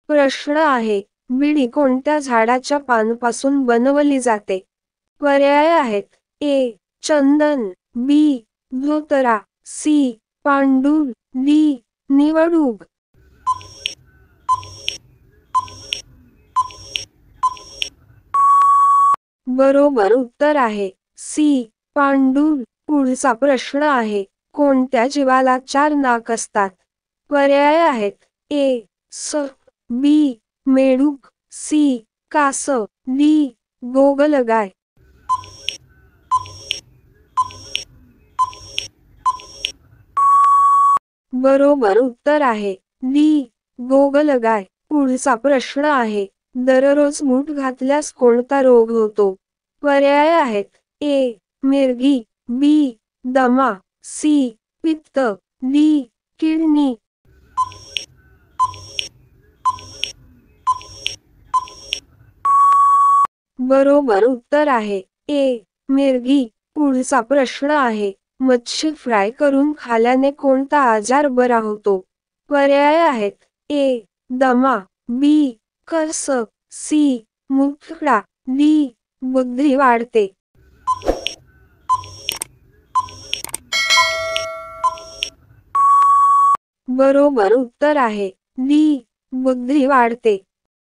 प्रश्न आहे, विडी कोणत्या झाडाच्या पानापासून बनवली जाते? पर्याय आहेत. ए. चंदन, बी. धोतरा, सी. पांडुर, डी. निवडूग. बरोबर उत्तर आहे सी. पांडुर. पुढचा प्रश्न आहे, कोणत्या जीवाला 4 नाक असतात? पर्याय आहेत. ए. सर्प, बी. मेढूक, सी. कासव, डी. गोगलगाय. बरोबर उत्तर आहे डी. गोगलगाय. पुढचा प्रश्न आहे, दररोज मूठ घातल्यास कोणता रोग होतो? पर्याय आहेत. ए. मिरगी, बी. दमा, सी. पित्त, डी. किडनी. बरोबर उत्तर आहे ए. मिरगी. पुढचा प्रश्न आहे, मच्छी फ्राय करून खाल्याने कोणता आजार बरा होतो? पर्याय आहेत. ए. दमा, बी. कर्स, सी. मुतखडा, डी. बुद्धी वाढते. बरोबर उत्तर आहे डी. बुद्धी वाढते.